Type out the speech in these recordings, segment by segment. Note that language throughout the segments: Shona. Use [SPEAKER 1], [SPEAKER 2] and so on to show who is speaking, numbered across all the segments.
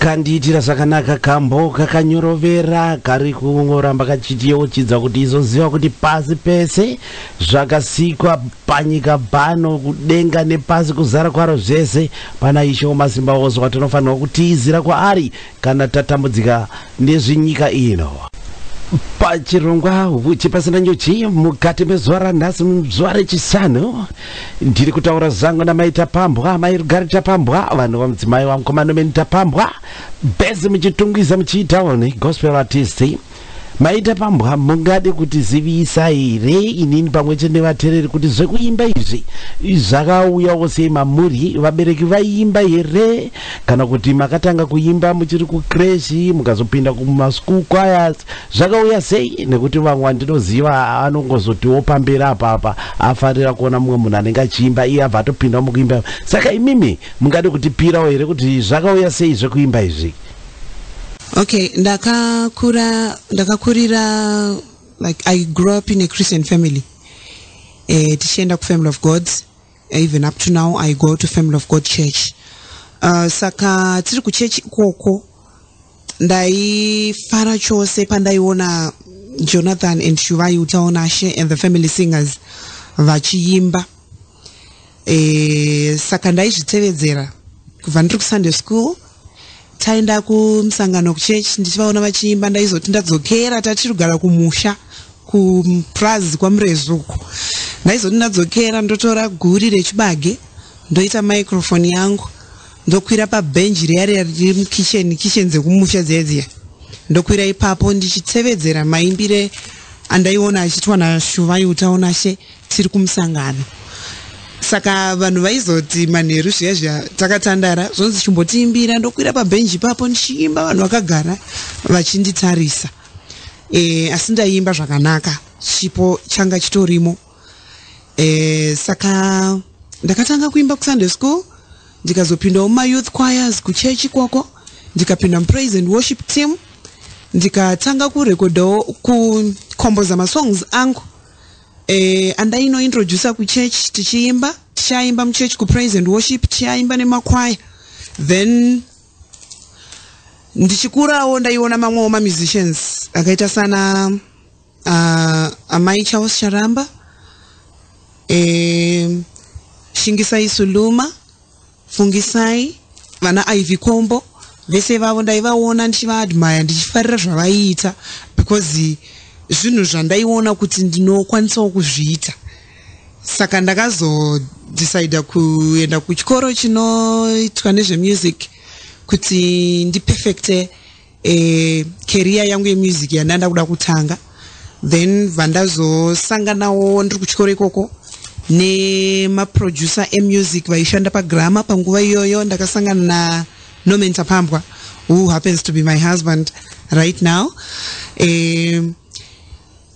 [SPEAKER 1] kandiitira zvakanaka kambo kakanyorovera kari kungoramba kachitiyeuchidza kuti izoziva kuti pasi pese zvakasikwa panyika pano kudenga nepasi kuzara kwaro zvese pana Ishe Wamasimba Ose watinofanirwa kutizira kwaari kana tatambudzika nezvenyika ino. Pachirongwa chipasina nyochi mukati mezuva ranhasi zuva rechishanu ndiri kutaura zangu namai Tapambwa, mai Rugare Tapambwa, vanhu vamudzimai wamukomana meni Tapambwa, bhezi muchitungwiza muchiitawo gospel artist. Mai Tapambwa, mungade kutizivisa here inini pamwe chete nevateereri kuti zvekuimba izvi zvakauyawo sei mamuri, vabereki vaimba here kana kuti makatanga kuimba muchiri kukreshi mukazopinda kumaschool choirs, zvakauya sei? Nekuti vamwe vandinoziva anongozotiwo pamberi apapa afarira kuona mumwe munhu anenge achiimba iye abva atopinda mukuimba. Saka imimi mungade kutipirawo here kuti zvakauya sei zvekuimba izvi?
[SPEAKER 2] Okay, ndakakurira, like I grew up in a Christian family. Tichienda ku Family of God. Even up to now I go to Family of God church. Saka tiri ku church ikoko ndaifara chose pandaiona Jonathan and Shuvai Utaonashe and the family singers vachiimba. Saka ndaizvitevedzera kubva ndiri ku Sunday school. Taenda kumusangano kuchurch ndichivaona vachiimba, ndaizoti ndadzokera tatirugara kumusha kuprazi kwaMurezuko, ndaizoti ndadzokera ndotora guri rechibage ndoita microphone yangu ndokwira pabenji riya riri mukitchen dzekumusha dziya ndokwira ipapo ndichitevedzera maimbire andaiona achiitwa naShuvai Utaonashe tiri kumusangano. Saka vanhu vaizoti manheru zviya takatandara zvonzi chimbotiimbira, ndokwira pabenji papo ndichiimba, vanhu vakagara vachinditarisa. Asi ndaimba zvakanaka, chipo changa chitorimo. Saka ndakatanga kuimba ku Sunday school, ndikazopindawo youth choirs kuchechi ikoko, ndikapinda mu praise and worship team, ndikatanga kurekodhawo kukomboza masongs angu. Andainointroducer kuchurch tichaimba muchurch ku praise and worship, tichaimba nemakwaya. Then ndichikurawo ndaiona mamwewo musicians akaita sana amai Charles Charamba, Shingisai Suluma, Fungisai, vana Ivy Kombo, vese vavo ndaivaona ndichivaadmire ndichifarira zvavaiita because zvinhu zvandaiona kuti ndinokwanisawo kuzviita. Saka ndakazodecida kuenda kuchikoro chinoitwa nezvemusic kuti ndipefecte career yangu yemusic yandanda kuda kutanga. Then vandazosanganawo ndiri kuchikoro ikoko nemaproducer emusic vaishanda paGrama panguva iyoyo. Ndakasangana na Norman Tapambwa, who happens to be my husband right now.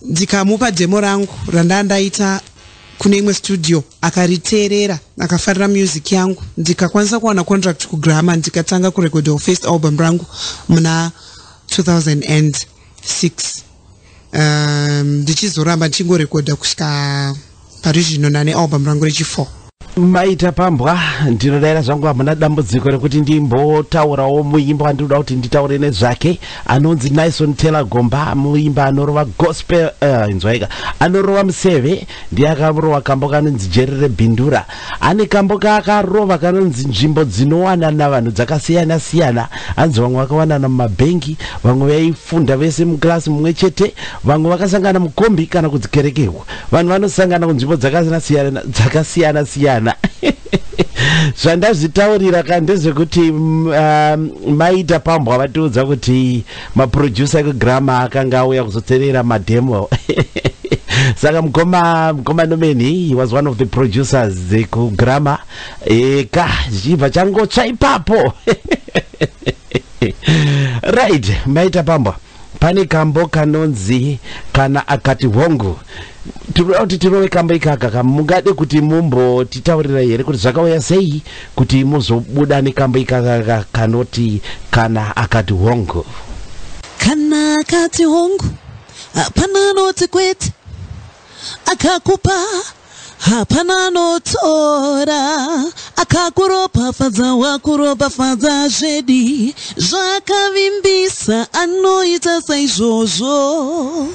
[SPEAKER 2] Ndikamupa demo rangu randandaita kune imwe studio, akariteerera akafarira music yangu, ndikakwanisa kuwana contract kuGrama, ndikatanga kurekodha first album rangu muna 2006. Ndichizoramba ndichingorekodha kusvika parizvino nane album rangu rechi4.
[SPEAKER 1] Mai Tapambwa, ndinodaira zvangu hamuna dambudziko rekuti ndimbotaurawo muimba wandinoda kuti nditaure nezvake, anonzi Naison Taylor Gomba, muimba anorova gospel, inzwaika anorova museve. Ndiye akarova kambo kanonzi Jerere Bindura. Ane kambo kakarova kanonzi nzvimbo dzinowana navanhu dzakasiyana siyana. Anzi vamwe vakawanana mumabhengi, vamwe vaifunda vese muklasi mumwe chete, vamwe vakasangana mukombi kana kudzikerekeko. Vanhu vanosangana kunzvimbo dzakasiyana siyana. Zvandazvitaurira kandezvekuti Mai Tapambwa vatiudza kuti maproducer ekuGrama akanga auya kuzoteerera mademo. Saka mukoma Nomeni, he was one of the producers kuGrama. Zvibva changotsva ipapo. Right, Mai Tapambwa, pane kambo kanonzi kana akati hongu. Tinoda kuti tirove kambo ikaka, mungade kuti mumbotitaurira here kuti zvakauya sei kuti muzobuda nekambo ikaka kanoti kana akati hongu?
[SPEAKER 3] Kana akati hongu, hapana noti kwete, akakupa hapana notora akakuropafadza wakuropafadza zvedi zvakavimbisa anoita saizvozvo.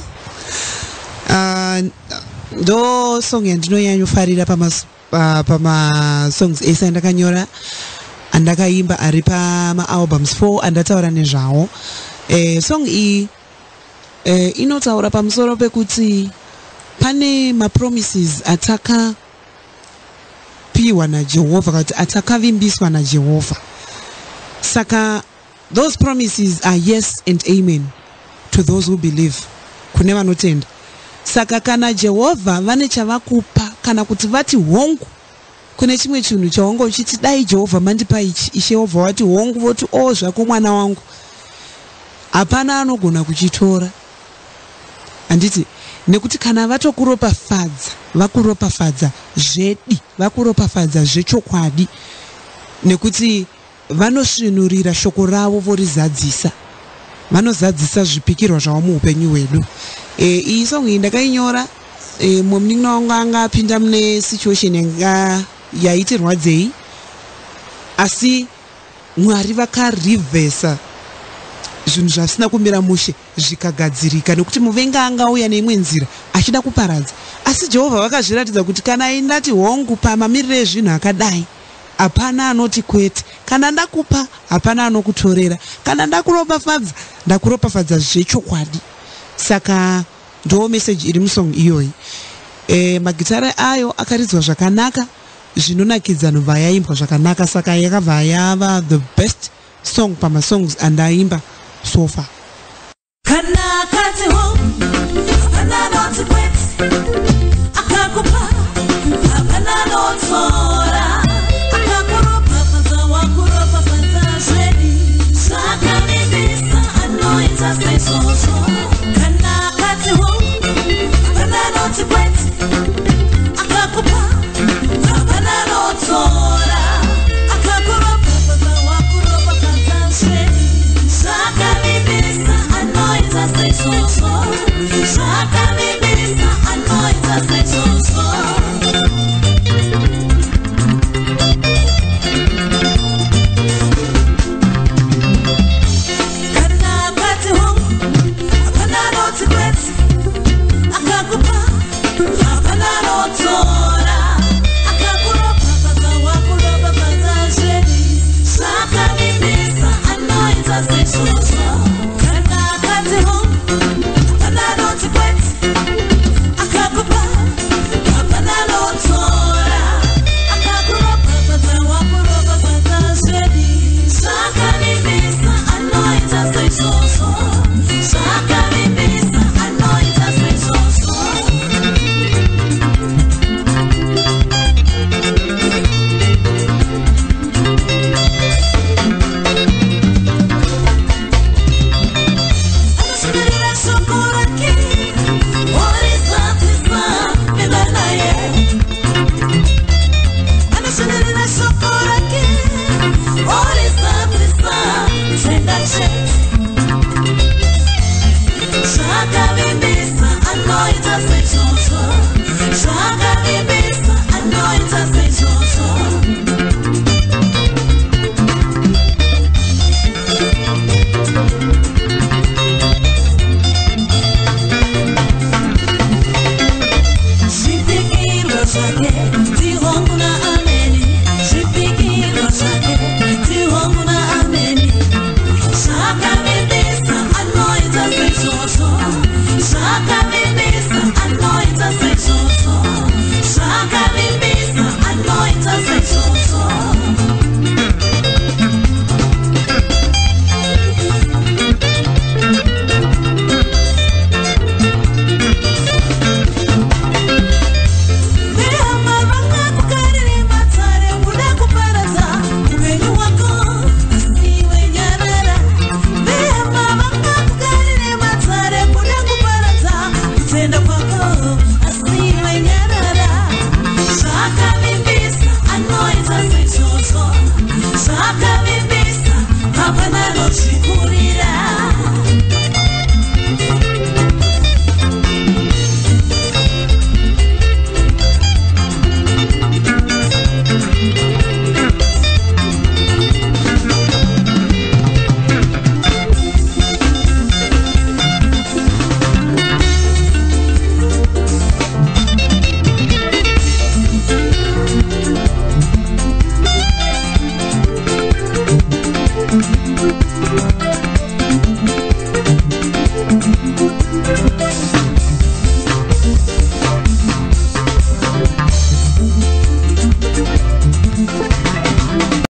[SPEAKER 2] Ndo song yandinoyanyofarira pama songs ese andakanyora andakaimba ari pama-albums 4 andataura nezvawo. Song iyi inotaura pamusoro pekuti pane ma-promises atakapiwa naJehovha, kuti atakavimbiswa naJehovha. Saka those promises are yes and amen to those who believe, kune vanotenda. Saka kana Jehovha vane chavakupa kana kuti vati hongu kune chimwe chinhu chaunga uchiti dai Jehovha mandipa ichi, Jehovha wati hongu, voti zvako mwana wangu, hapana anogona kuchitora. Anditi nekuti kana vatokuropafadza, vakuropafadza zvedi, vakuropafadza zvechokwadi, nekuti vanosvinurira shoko ravo vorizadzisa, vanozadzisa zvipikirwa zvavo muupenyu hwedu. Iyi song iyi ndakainyora munin'ina wangu anga apinda mune situation yanga yaitirwadzei, asi Mwari vakarivhesa zvinhu zvisina kumira mushe zvikagadzirika, nekuti muvenga angauya neimwe nzira achida kuparadza, asi Jehovha vakazviratidza kuti kana indati hongu pamamiriro ezvinhu akadai, hapana anoti kwete. Kana ndakupa hapana anokutorera, kana ndakuropafadza ndakuropafadza zvechokwadi. Saka ndo message iri musong iyoyi. Magitara ayo akaridzwa zvakanaka, zvinonakidza nhova yaimbwa zvakanaka, saka yakabva yava the best song pama songs andaimba so far.
[SPEAKER 3] Kana kati ho, kana not to quit.